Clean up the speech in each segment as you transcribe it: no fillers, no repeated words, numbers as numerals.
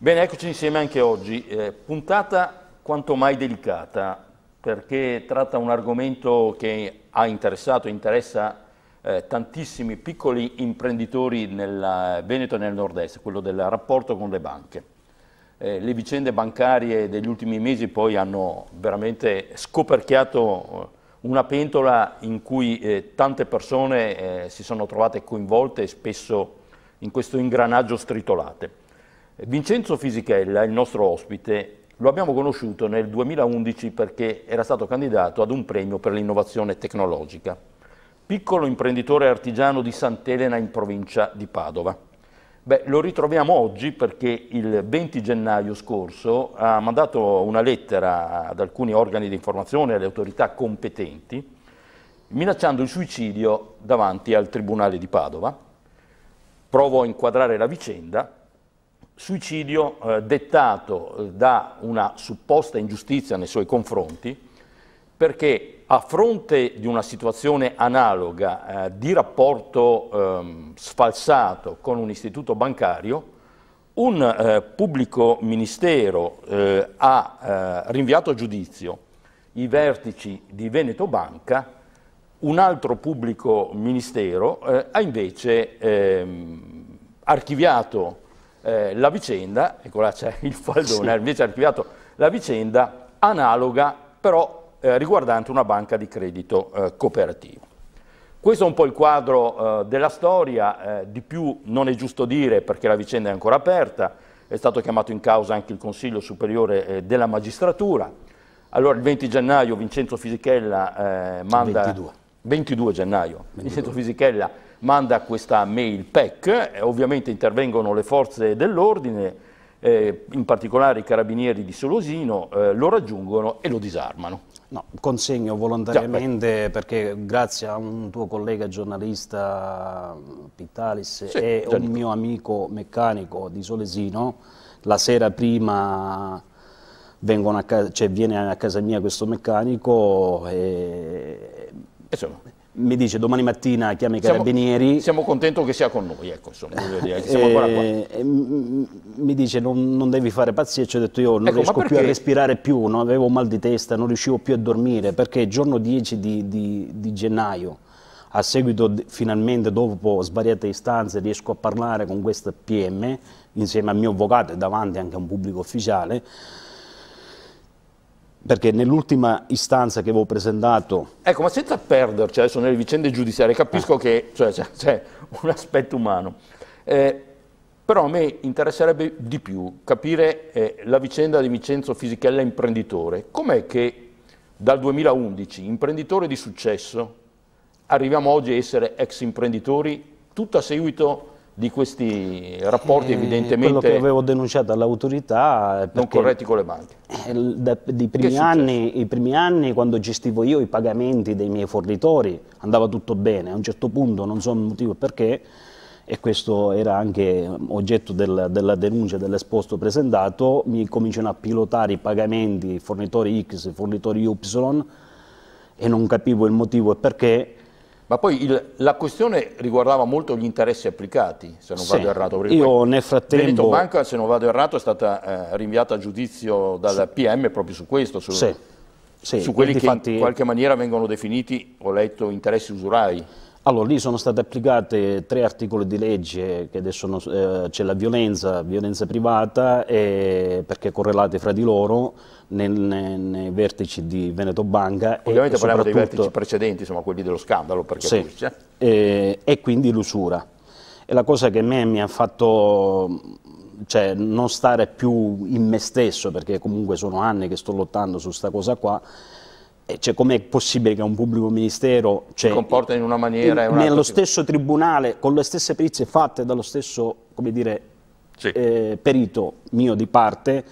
Bene, eccoci insieme anche oggi. Puntata quanto mai delicata, perché tratta un argomento che ha interessato e interessa tantissimi piccoli imprenditori nel Veneto e nel nord-est, quello del rapporto con le banche. Le vicende bancarie degli ultimi mesi poi hanno veramente scoperchiato una pentola in cui tante persone si sono trovate coinvolte e spesso in questo ingranaggio stritolate. Vincenzo Fisichella, il nostro ospite, lo abbiamo conosciuto nel 2011 perché era stato candidato ad un premio per l'innovazione tecnologica. Piccolo imprenditore artigiano di Sant'Elena in provincia di Padova. Lo ritroviamo oggi perché il 20 gennaio scorso ha mandato una lettera ad alcuni organi di informazione e alle autorità competenti minacciando il suicidio davanti al Tribunale di Padova. Provo a inquadrare la vicenda. Suicidio dettato da una supposta ingiustizia nei suoi confronti, perché a fronte di una situazione analoga di rapporto sfalsato con un istituto bancario, un pubblico ministero ha rinviato a giudizio i vertici di Veneto Banca, un altro pubblico ministero ha invece archiviato la vicenda, ecco là c'è il faldone, ha invece archiviato la vicenda analoga però riguardante una banca di credito cooperativo. Questo è un po' il quadro della storia, di più non è giusto dire perché la vicenda è ancora aperta, è stato chiamato in causa anche il Consiglio Superiore della Magistratura. Allora il 20 gennaio Vincenzo Fisichella manda... 22 gennaio, Vincenzo Fisichella manda questa mail PEC, ovviamente intervengono le forze dell'ordine, in particolare i carabinieri di Solosino, lo raggiungono e lo disarmano. No, consegno volontariamente perché grazie a un tuo collega giornalista Pittalis e un mio amico meccanico di Solesino, la sera prima viene a casa mia questo meccanico e mi dice domani mattina chiama i carabinieri. Siamo contenti che sia con noi, ecco, insomma, siamo ancora qua. Mi dice non devi fare pazzia, ci ho detto io non riesco più a respirare più, no? Avevo mal di testa, non riuscivo più a dormire perché il giorno 10 di gennaio, a seguito finalmente dopo svariate istanze riesco a parlare con questa PM insieme al mio avvocato e davanti anche a un pubblico ufficiale, perché nell'ultima istanza che avevo presentato... Ecco, ma senza perderci adesso nelle vicende giudiziarie, capisco che c'è un aspetto umano, però a me interesserebbe di più capire la vicenda di Vincenzo Fisichella imprenditore. Com'è che dal 2011, imprenditore di successo, arriviamo oggi a essere ex imprenditori, tutto a seguito di questi rapporti evidentemente quello che avevo denunciato all'autorità non corretti con le banche. I primi anni quando gestivo io i pagamenti dei miei fornitori andava tutto bene, a un certo punto non so il motivo perché, e questo era anche oggetto della denuncia dell'esposto presentato, mi cominciano a pilotare i pagamenti fornitori X, fornitori Y e non capivo il motivo e perché. Ma poi la questione riguardava molto gli interessi applicati, se non vado errato. Io nel frattempo... Veneto Banca, se non vado errato, è stata rinviata a giudizio dal PM proprio su questo, su quelli che in qualche maniera vengono definiti, ho letto, interessi usurai. Allora, lì sono state applicate 3 articoli di legge, che adesso c'è la violenza privata, perché correlate fra di loro nei vertici di Veneto Banca. Ovviamente parliamo dei vertici precedenti, insomma quelli dello scandalo, perché e quindi l'usura. E la cosa che a me mi ha fatto non stare più in me stesso, perché comunque sono anni che sto lottando su questa cosa qua, com'è possibile che un pubblico ministero si comporta in una maniera nello stesso tribunale, con le stesse perizie fatte dallo stesso, come dire, perito mio di parte,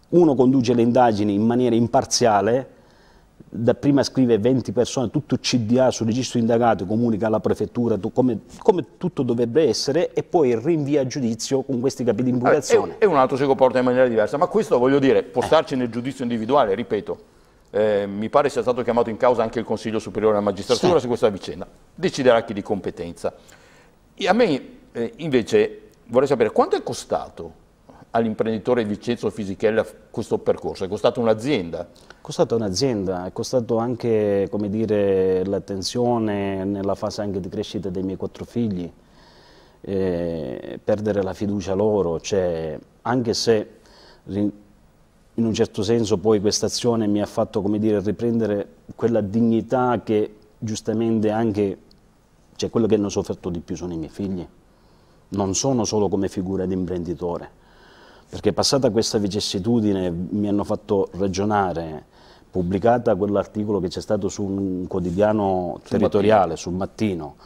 uno conduce le indagini in maniera imparziale, dapprima scrive 20 persone, tutto CDA sul registro indagato, comunica alla prefettura come tutto dovrebbe essere e poi rinvia a giudizio con questi capi di imputazione. E un altro si comporta in maniera diversa, ma questo voglio dire, può starci nel giudizio individuale, ripeto. Mi pare sia stato chiamato in causa anche il Consiglio Superiore della Magistratura su questa vicenda, deciderà chi di competenza. E a me invece vorrei sapere quanto è costato all'imprenditore Vincenzo Fisichella questo percorso? È costato un'azienda? È costato un'azienda, è costato anche, come dire, l'attenzione nella fase anche di crescita dei miei 4 figli, perdere la fiducia loro, cioè, anche se in un certo senso poi questa azione mi ha fatto, come dire, riprendere quella dignità che giustamente anche, cioè, quello che hanno sofferto di più sono i miei figli, non sono solo come figura di imprenditore, perché passata questa vicissitudine mi hanno fatto ragionare, pubblicata quell'articolo che c'è stato su un quotidiano territoriale, sul Mattino,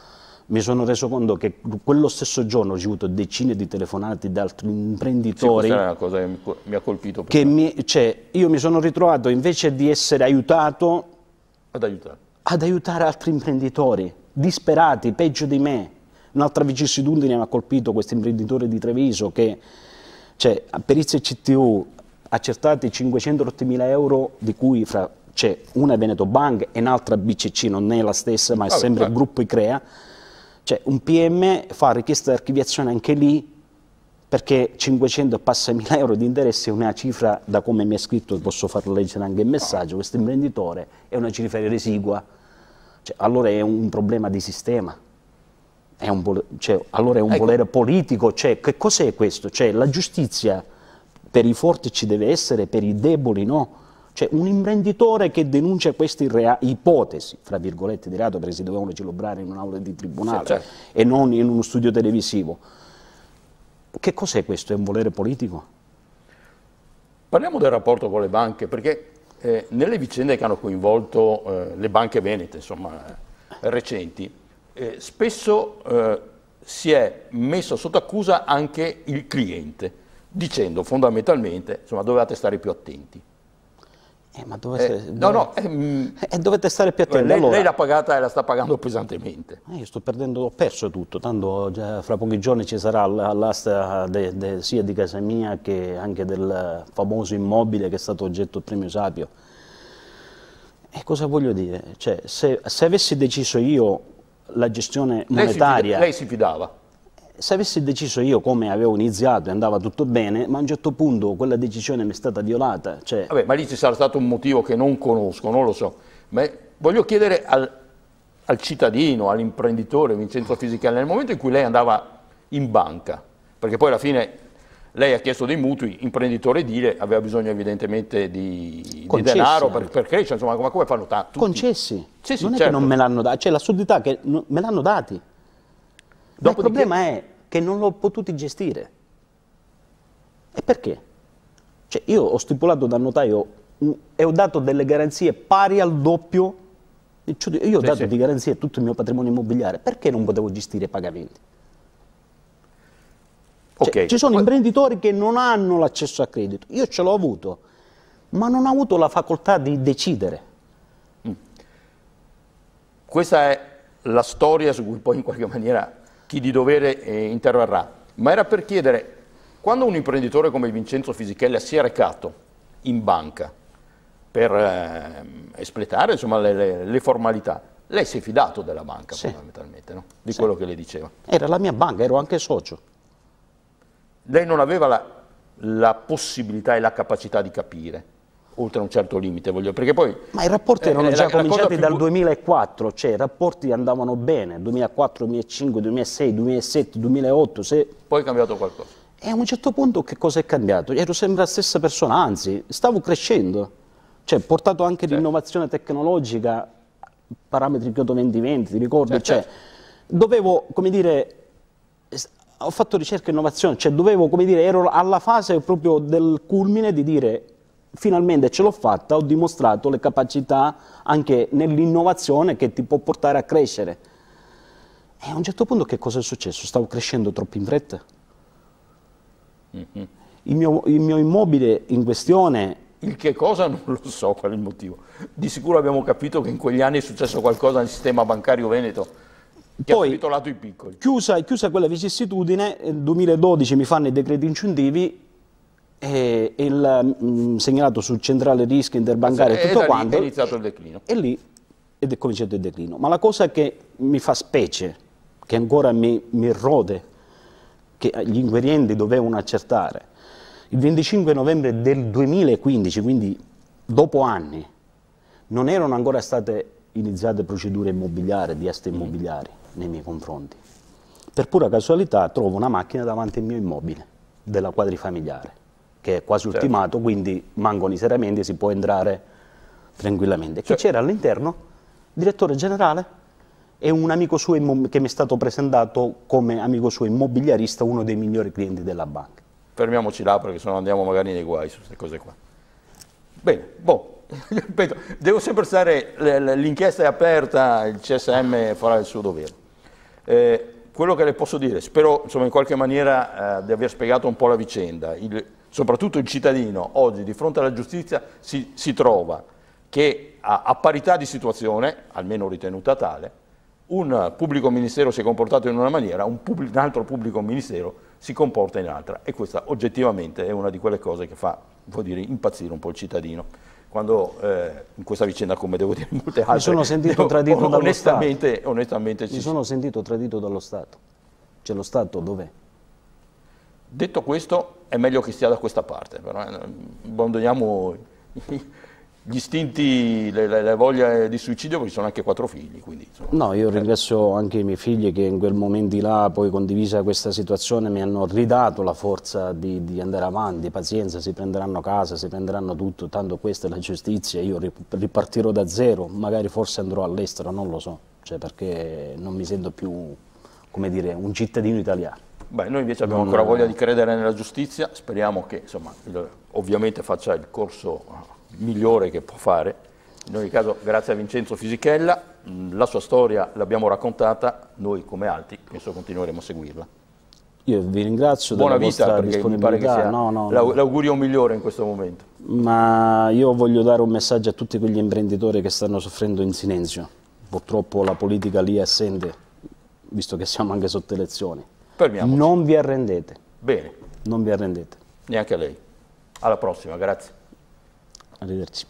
mi sono reso conto che quello stesso giorno ho ricevuto decine di telefonate da altri imprenditori. Sì, questa è una cosa che mi ha colpito. Cioè, io mi sono ritrovato, invece di essere aiutato, ad aiutare altri imprenditori, disperati, peggio di me. Un'altra vicissitudine mi ha colpito questo imprenditore di Treviso che, cioè, a perizia CTU, accertati 508.000 euro, di cui c'è una Veneto Bank e un'altra BCC, non è la stessa, ma è sempre il gruppo ICREA. Cioè, un PM fa richiesta di archiviazione anche lì, perché 500 e passa mila euro di interessi è una cifra, da come mi è scritto, posso far leggere anche il messaggio, questo imprenditore, è una cifra residua. Cioè, allora è un problema di sistema. Allora è un volere politico, cioè, che cos'è questo? Cioè, la giustizia per i forti ci deve essere, per i deboli no. Cioè, un imprenditore che denuncia queste ipotesi, fra virgolette, di reato, perché si dovevano celebrare in un'aula di tribunale, certo, e non in uno studio televisivo, che cos'è questo? È un volere politico? Parliamo del rapporto con le banche, perché nelle vicende che hanno coinvolto le banche venete, insomma, recenti, spesso si è messo sotto accusa anche il cliente, dicendo fondamentalmente, insomma, dovevate stare più attenti. Ma dovete stare più attenti. Lei l'ha pagata e la sta pagando pesantemente. Io ho perso tutto, tanto già fra pochi giorni ci sarà l'asta sia di casa mia che anche del famoso immobile che è stato oggetto del premio Sapio. E cosa voglio dire? Cioè, se avessi deciso io la gestione monetaria... Lei si fidava? Se avessi deciso io come avevo iniziato e andava tutto bene, ma a un certo punto quella decisione mi è stata violata. Cioè... Vabbè, ma lì ci sarà stato un motivo che non conosco, non lo so. Ma voglio chiedere al cittadino, all'imprenditore Vincenzo Fisichella, nel momento in cui lei andava in banca, perché poi alla fine lei ha chiesto dei mutui, imprenditore edile, aveva bisogno evidentemente di denaro per crescere, insomma, ma come fanno tutti? Concessi, sì, non è certo, che non me l'hanno dati, c'è l'assurdità che me l'hanno dati. Ma il problema è che non l'ho potuti gestire. E perché? Cioè, io ho stipulato dal notaio e ho dato delle garanzie pari al doppio. Io ho dato di garanzie tutto il mio patrimonio immobiliare. Perché non potevo gestire i pagamenti? Cioè, ci sono imprenditori che non hanno l'accesso a credito. Io ce l'ho avuto, ma non ho avuto la facoltà di decidere. Questa è la storia su cui poi in qualche maniera chi di dovere interverrà, ma era per chiedere, quando un imprenditore come Vincenzo Fisichella si è recato in banca per espletare, insomma, le formalità, lei si è fidato della banca fondamentalmente, no? Di quello che le diceva? Era la mia banca, ero anche socio. Lei non aveva la possibilità e la capacità di capire, oltre a un certo limite, perché poi... Ma i rapporti erano già cominciati dal 2004, cioè i rapporti andavano bene, 2004, 2005, 2006, 2007, 2008... Poi è cambiato qualcosa. E a un certo punto che cosa è cambiato? Ero sempre la stessa persona, anzi, stavo crescendo. Cioè, portato anche l'innovazione tecnologica, parametri Kyoto 2020, ti ricordi? Cioè, dovevo, come dire... Ho fatto ricerca e innovazione, cioè dovevo, come dire, ero alla fase proprio del culmine di dire... Finalmente ce l'ho fatta, ho dimostrato le capacità anche nell'innovazione che ti può portare a crescere. E a un certo punto che cosa è successo? Stavo crescendo troppo in fretta. Il mio immobile in questione... Il che cosa non lo so qual è il motivo. Di sicuro abbiamo capito che in quegli anni è successo qualcosa nel sistema bancario veneto che ha titolato i piccoli. Chiusa quella vicissitudine, nel 2012 mi fanno i decreti incentivi, e il segnalato sul centrale rischi interbancario e tutto quanto, è iniziato il declino. E lì è cominciato il declino. Ma la cosa che mi fa specie, che ancora mi rode, che gli inquirenti dovevano accertare, Il 25 novembre del 2015, quindi dopo anni, non erano ancora state iniziate procedure immobiliari, di aste immobiliari nei miei confronti. Per pura casualità trovo una macchina davanti al mio immobile, della quadrifamiliare, che è quasi ultimato, quindi mancano i serramenti e si può entrare tranquillamente. Che c'era all'interno il direttore generale e un amico suo che mi è stato presentato come amico suo immobiliarista, uno dei migliori clienti della banca. Fermiamoci là perché sennò andiamo magari nei guai su queste cose qua. Bene, devo sempre stare, l'inchiesta è aperta, il CSM farà il suo dovere. Quello che le posso dire, spero insomma, in qualche maniera di aver spiegato un po' la vicenda, soprattutto il cittadino oggi di fronte alla giustizia si trova che a parità di situazione, almeno ritenuta tale, un pubblico ministero si è comportato in una maniera, un altro pubblico ministero si comporta in altra, e questa oggettivamente è una di quelle cose che fa, vuol dire, impazzire un po' il cittadino. Quando in questa vicenda, come devo dire molte altre, mi sono sentito tradito dallo Stato. Onestamente mi sono sentito tradito dallo Stato. Cioè lo Stato dov'è? Detto questo, è meglio che stia da questa parte, però abbandoniamo gli istinti, le voglie di suicidio, perché sono anche 4 figli. Quindi, insomma, no, io ringrazio anche i miei figli che in quel momento là, poi condivisa questa situazione, mi hanno ridato la forza di andare avanti, pazienza, si prenderanno casa, si prenderanno tutto, tanto questa è la giustizia, io ripartirò da zero, magari forse andrò all'estero, non lo so, cioè perché non mi sento più, come dire, un cittadino italiano. Beh, noi invece abbiamo ancora voglia di credere nella giustizia, speriamo che insomma, ovviamente faccia il corso migliore che può fare. In ogni caso, grazie a Vincenzo Fisichella, la sua storia l'abbiamo raccontata, noi come altri penso continueremo a seguirla. Io vi ringrazio Buona della vita, vostra perché disponibilità. mi pare che sia l'augurio migliore in questo momento. Ma io voglio dare un messaggio a tutti quegli imprenditori che stanno soffrendo in silenzio. Purtroppo la politica lì è assente, visto che siamo anche sotto elezioni. Fermiamoci. Non vi arrendete. Bene. Non vi arrendete. Neanche a lei. Alla prossima, grazie. Arrivederci.